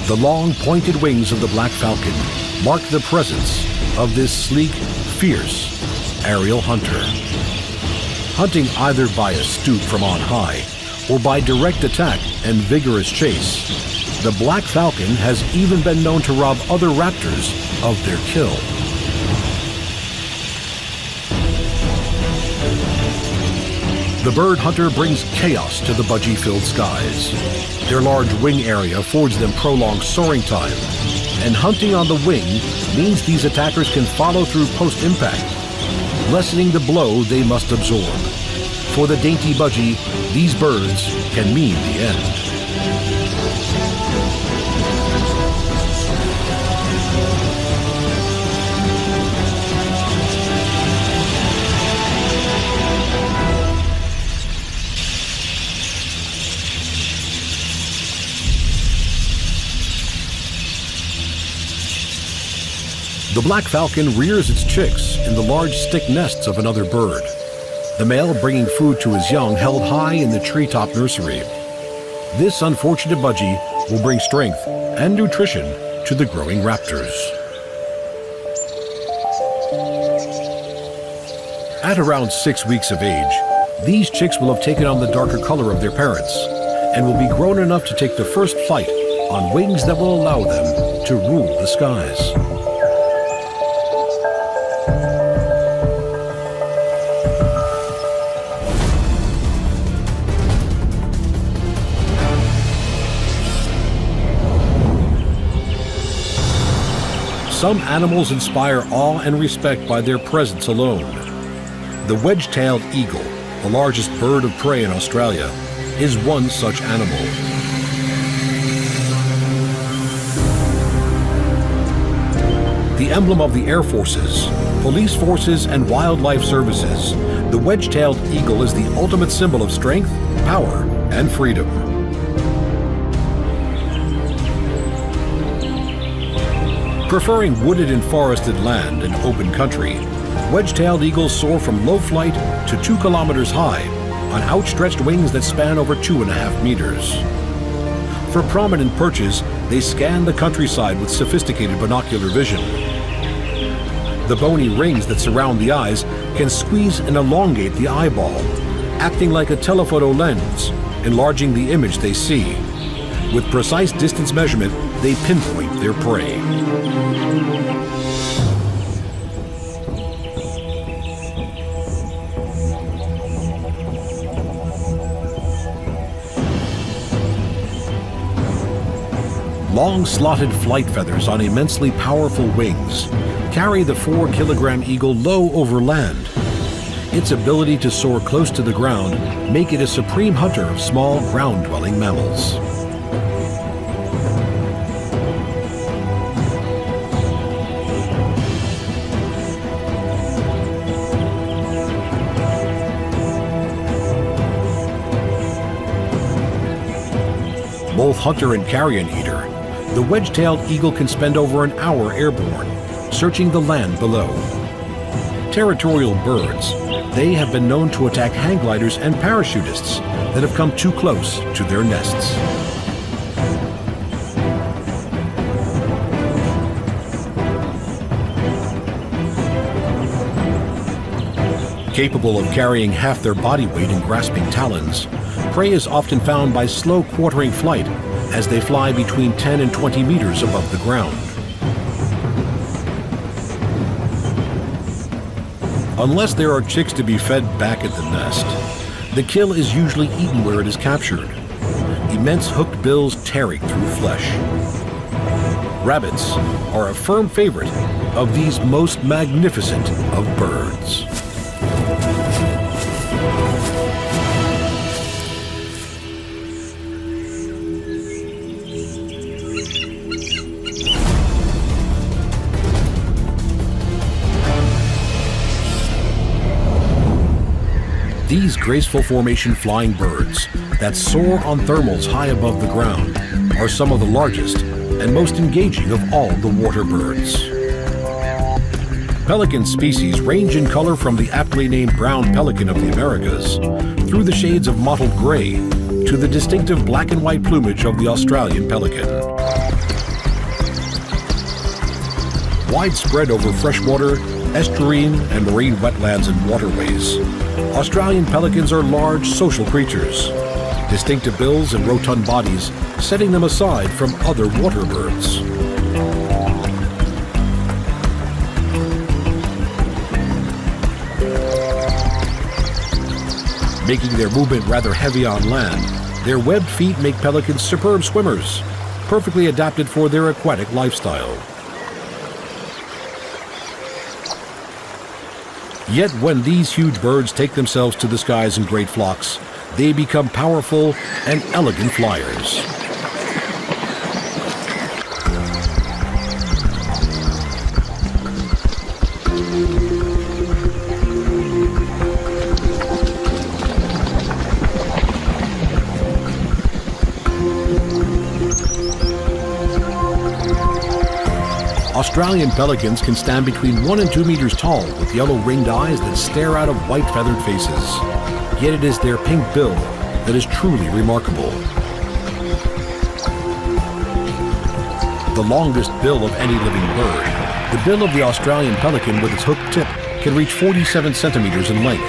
The long, pointed wings of the black falcon mark the presence of this sleek, fierce aerial hunter. Hunting either by a stoop from on high or by direct attack and vigorous chase, the black falcon has even been known to rob other raptors of their kill. The bird hunter brings chaos to the budgie-filled skies. Their large wing area affords them prolonged soaring time, and hunting on the wing means these attackers can follow through post-impact, lessening the blow they must absorb. For the dainty budgie, these birds can mean the end. The black falcon rears its chicks in the large stick nests of another bird, the male bringing food to his young held high in the treetop nursery. This unfortunate budgie will bring strength and nutrition to the growing raptors. At around 6 weeks of age, these chicks will have taken on the darker color of their parents and will be grown enough to take the first flight on wings that will allow them to rule the skies. Some animals inspire awe and respect by their presence alone. The wedge-tailed eagle, the largest bird of prey in Australia, is one such animal. The emblem of the Air Forces, police forces, and wildlife services, the wedge-tailed eagle is the ultimate symbol of strength, power, and freedom. Preferring wooded and forested land and open country, wedge-tailed eagles soar from low flight to 2 kilometers high on outstretched wings that span over 2.5 meters. For prominent perches, they scan the countryside with sophisticated binocular vision. The bony rings that surround the eyes can squeeze and elongate the eyeball, acting like a telephoto lens, enlarging the image they see. With precise distance measurement, they pinpoint their prey. Long slotted flight feathers on immensely powerful wings carry the 4-kilogram eagle low over land. Its ability to soar close to the ground make it a supreme hunter of small ground-dwelling mammals. Both hunter and carrion eater, the wedge-tailed eagle can spend over an hour airborne, searching the land below. Territorial birds, they have been known to attack hang gliders and parachutists that have come too close to their nests. Capable of carrying half their body weight in grasping talons, prey is often found by slow quartering flight as they fly between 10 and 20 meters above the ground. Unless there are chicks to be fed back at the nest, the kill is usually eaten where it is captured, immense hooked bills tearing through flesh. Rabbits are a firm favorite of these most magnificent of birds. These graceful formation flying birds that soar on thermals high above the ground are some of the largest and most engaging of all the water birds. Pelican species range in color from the aptly named brown pelican of the Americas through the shades of mottled gray to the distinctive black and white plumage of the Australian pelican. Widespread over freshwater, estuarine, and marine wetlands and waterways, Australian pelicans are large social creatures. Distinctive bills and rotund bodies setting them aside from other water birds. Making their movement rather heavy on land, their webbed feet make pelicans superb swimmers, perfectly adapted for their aquatic lifestyle. Yet when these huge birds take themselves to the skies in great flocks, they become powerful and elegant flyers. Australian pelicans can stand between 1 and 2 meters tall with yellow ringed eyes that stare out of white feathered faces. Yet it is their pink bill that is truly remarkable. The longest bill of any living bird, the bill of the Australian pelican with its hooked tip can reach 47 centimeters in length.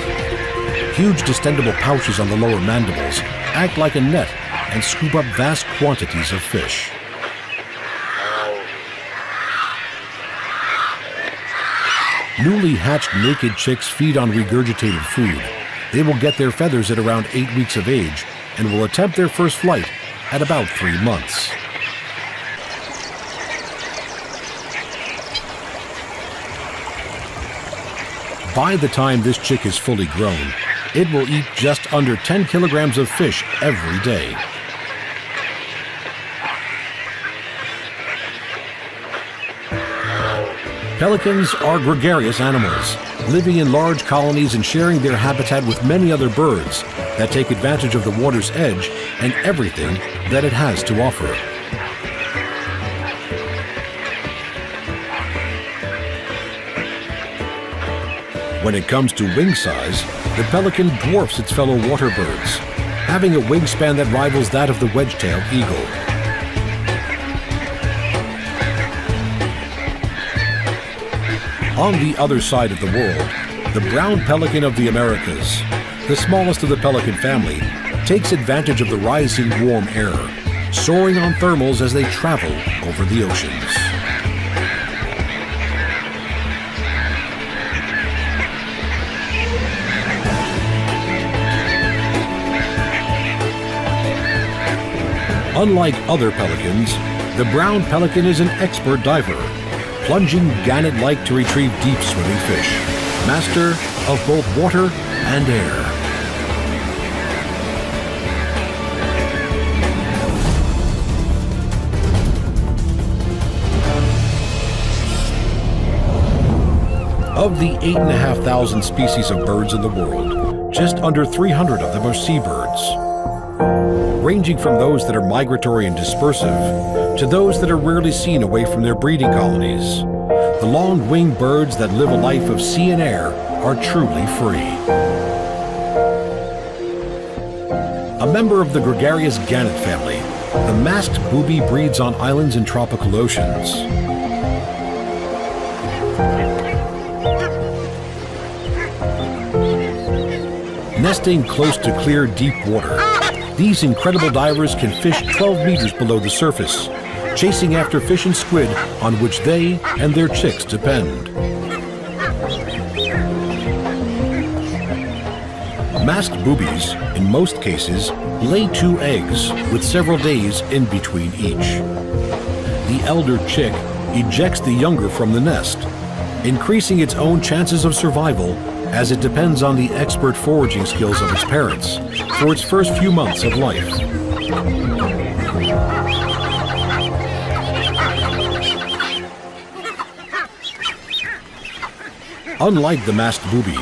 Huge distendable pouches on the lower mandibles act like a net and scoop up vast quantities of fish. Newly hatched naked chicks feed on regurgitated food. They will get their feathers at around 8 weeks of age and will attempt their first flight at about 3 months. By the time this chick is fully grown, it will eat just under 10 kilograms of fish every day. Pelicans are gregarious animals, living in large colonies and sharing their habitat with many other birds that take advantage of the water's edge and everything that it has to offer. When it comes to wing size, the pelican dwarfs its fellow water birds, having a wingspan that rivals that of the wedge-tailed eagle. On the other side of the world, the brown pelican of the Americas, the smallest of the pelican family, takes advantage of the rising warm air, soaring on thermals as they travel over the oceans. Unlike other pelicans, the brown pelican is an expert diver, plunging gannet-like to retrieve deep swimming fish, master of both water and air. Of the 8,500 species of birds in the world, just under 300 of them are seabirds, ranging from those that are migratory and dispersive to those that are rarely seen away from their breeding colonies. The long-winged birds that live a life of sea and air are truly free. A member of the gregarious gannet family, the masked booby breeds on islands in tropical oceans. Nesting close to clear, deep water, these incredible divers can fish 12 meters below the surface, chasing after fish and squid on which they and their chicks depend. Masked boobies, in most cases, lay 2 eggs with several days in between each. The elder chick ejects the younger from the nest, increasing its own chances of survival as it depends on the expert foraging skills of its parents for its first few months of life. Unlike the masked booby,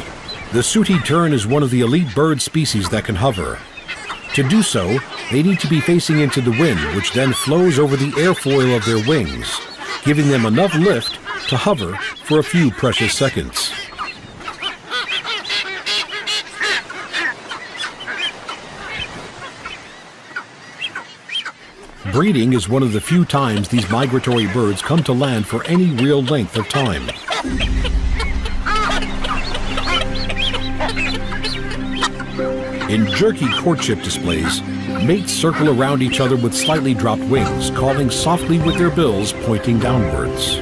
the sooty tern is one of the elite bird species that can hover. To do so, they need to be facing into the wind, which then flows over the airfoil of their wings, giving them enough lift to hover for a few precious seconds. Breeding is one of the few times these migratory birds come to land for any real length of time. In jerky courtship displays, mates circle around each other with slightly dropped wings, calling softly with their bills pointing downwards.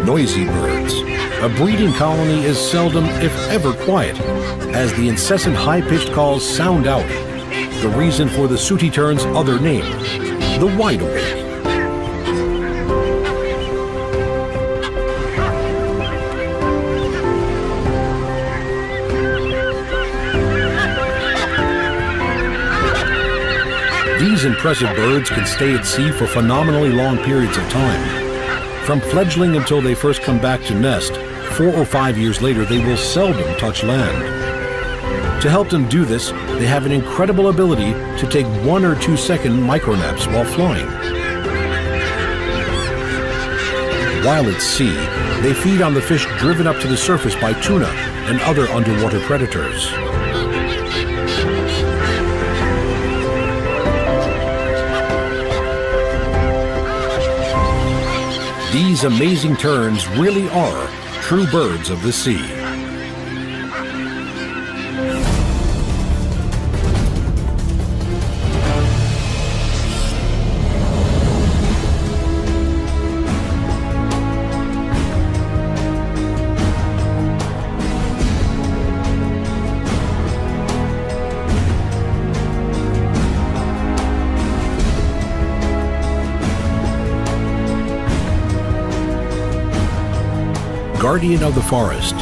Noisy birds. A breeding colony is seldom, if ever, quiet, as the incessant high-pitched calls sound out. The reason for the sooty tern's other name, the wide awake. These impressive birds can stay at sea for phenomenally long periods of time. From fledgling until they first come back to nest, 4 or 5 years later they will seldom touch land. To help them do this, they have an incredible ability to take 1 or 2 second micronaps while flying. While at sea, they feed on the fish driven up to the surface by tuna and other underwater predators. These amazing terns really are true birds of the sea. Guardian of the forest,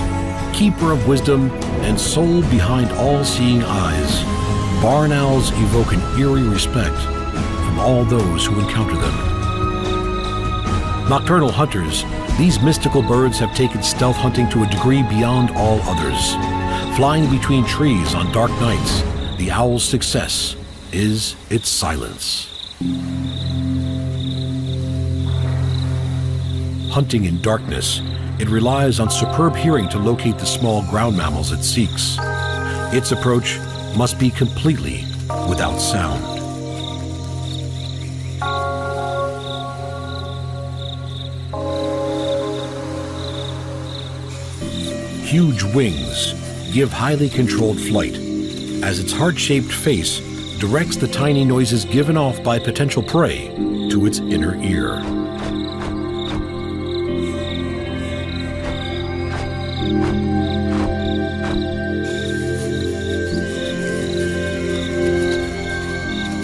keeper of wisdom, and soul behind all-seeing eyes, barn owls evoke an eerie respect from all those who encounter them. Nocturnal hunters, these mystical birds have taken stealth hunting to a degree beyond all others. Flying between trees on dark nights, the owl's success is its silence. Hunting in darkness, it relies on superb hearing to locate the small ground mammals it seeks. Its approach must be completely without sound. Huge wings give highly controlled flight, as its heart-shaped face directs the tiny noises given off by potential prey to its inner ear.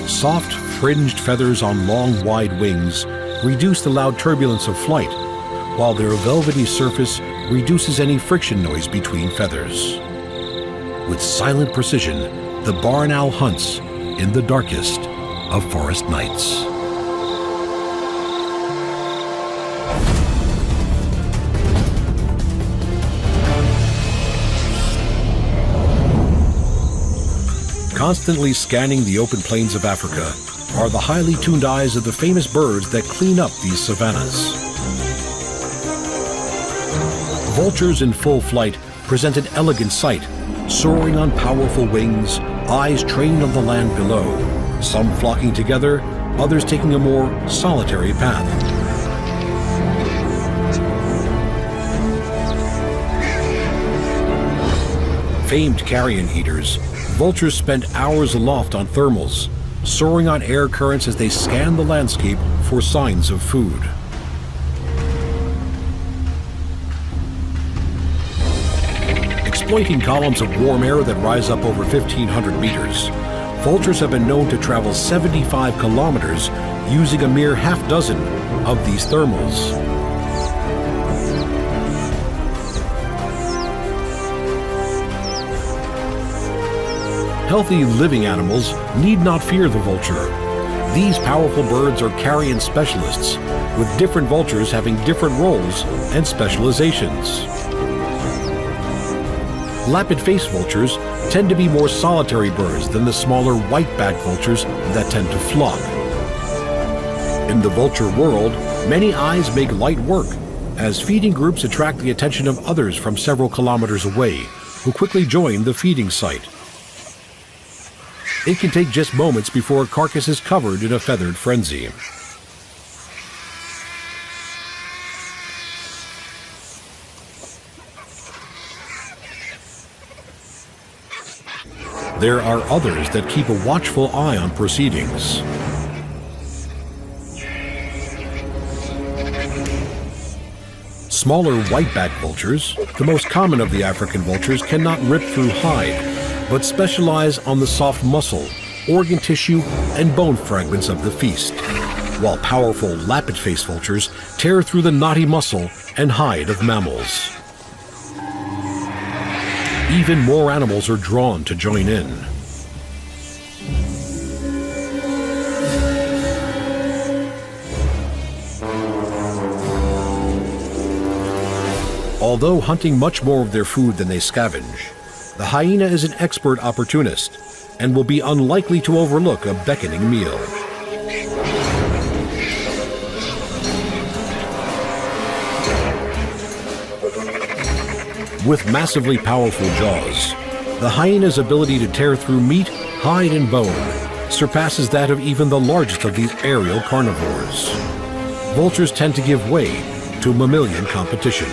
Soft, fringed feathers on long, wide wings reduce the loud turbulence of flight, while their velvety surface reduces any friction noise between feathers. With silent precision, the barn owl hunts in the darkest of forest nights. Constantly scanning the open plains of Africa are the highly tuned eyes of the famous birds that clean up these savannas. Vultures in full flight present an elegant sight, soaring on powerful wings, eyes trained on the land below, some flocking together, others taking a more solitary path. Famed carrion eaters, vultures spend hours aloft on thermals, soaring on air currents as they scan the landscape for signs of food. Exploiting columns of warm air that rise up over 1,500 meters, vultures have been known to travel 75 kilometers using a mere half dozen of these thermals. Healthy living animals need not fear the vulture. These powerful birds are carrion specialists, with different vultures having different roles and specializations. Lappet-faced vultures tend to be more solitary birds than the smaller white-backed vultures that tend to flock. In the vulture world, many eyes make light work, as feeding groups attract the attention of others from several kilometers away, who quickly join the feeding site. It can take just moments before a carcass is covered in a feathered frenzy. There are others that keep a watchful eye on proceedings. Smaller whiteback vultures, the most common of the African vultures, cannot rip through hide, but specialize on the soft muscle, organ tissue, and bone fragments of the feast, while powerful lappet-faced vultures tear through the knotty muscle and hide of mammals. Even more animals are drawn to join in. Although hunting much more of their food than they scavenge, the hyena is an expert opportunist and will be unlikely to overlook a beckoning meal. With massively powerful jaws, the hyena's ability to tear through meat, hide, and bone surpasses that of even the largest of these aerial carnivores. Vultures tend to give way to mammalian competition.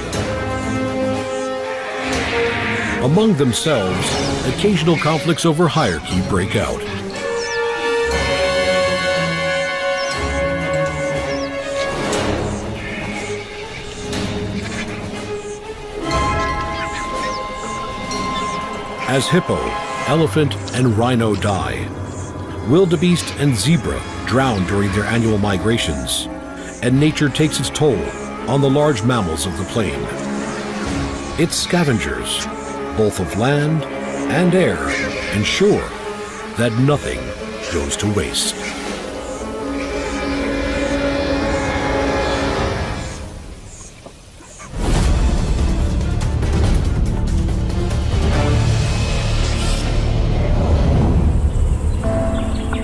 Among themselves, occasional conflicts over hierarchy break out. As hippo, elephant, and rhino die, wildebeest and zebra drown during their annual migrations, and nature takes its toll on the large mammals of the plain. Its scavengers, both of land and air, ensure that nothing goes to waste.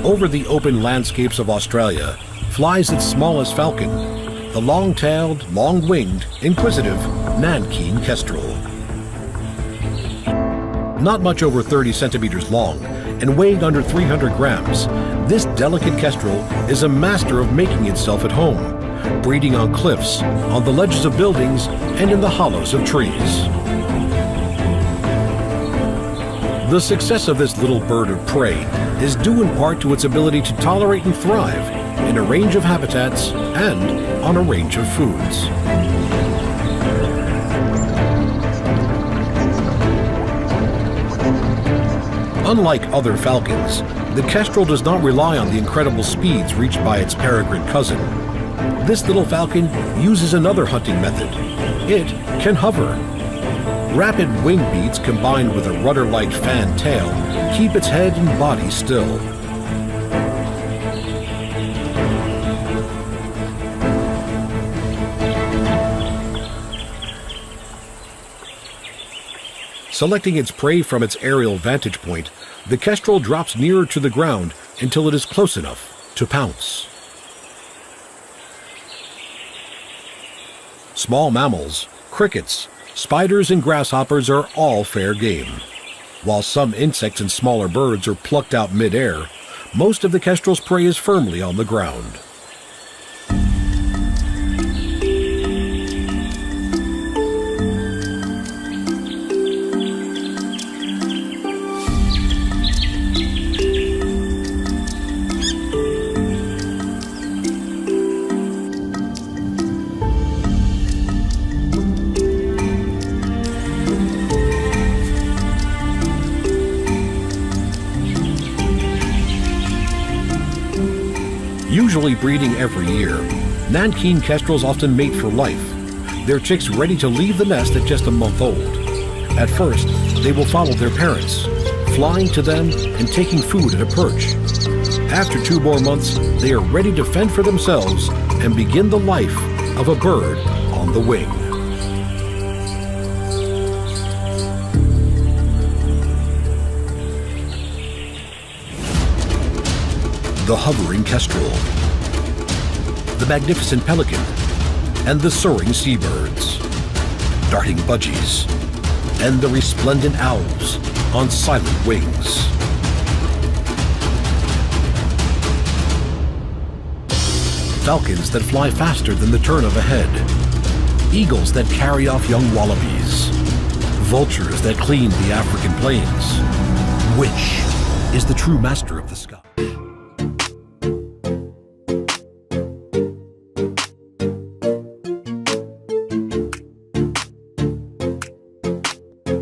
Over the open landscapes of Australia flies its smallest falcon, the long-tailed, long-winged, inquisitive Nankeen kestrel. Not much over 30 centimeters long and weighing under 300 grams, this delicate kestrel is a master of making itself at home, breeding on cliffs, on the ledges of buildings, and in the hollows of trees. The success of this little bird of prey is due in part to its ability to tolerate and thrive in a range of habitats and on a range of foods. Unlike other falcons, the kestrel does not rely on the incredible speeds reached by its peregrine cousin. This little falcon uses another hunting method. It can hover. Rapid wing beats combined with a rudder-like fan tail keep its head and body still. Selecting its prey from its aerial vantage point, the kestrel drops nearer to the ground until it is close enough to pounce. Small mammals, crickets, spiders, and grasshoppers are all fair game. While some insects and smaller birds are plucked out mid-air, most of the kestrel's prey is firmly on the ground. Usually breeding every year, Nankeen kestrels often mate for life, their chicks ready to leave the nest at just a month old. At first, they will follow their parents, flying to them and taking food at a perch. After 2 more months, they are ready to fend for themselves and begin the life of a bird on the wing. The hovering kestrel, the magnificent pelican, and the soaring seabirds, darting budgies, and the resplendent owls on silent wings. Falcons that fly faster than the turn of a head. Eagles that carry off young wallabies. Vultures that clean the African plains. Which is the true master of the sky?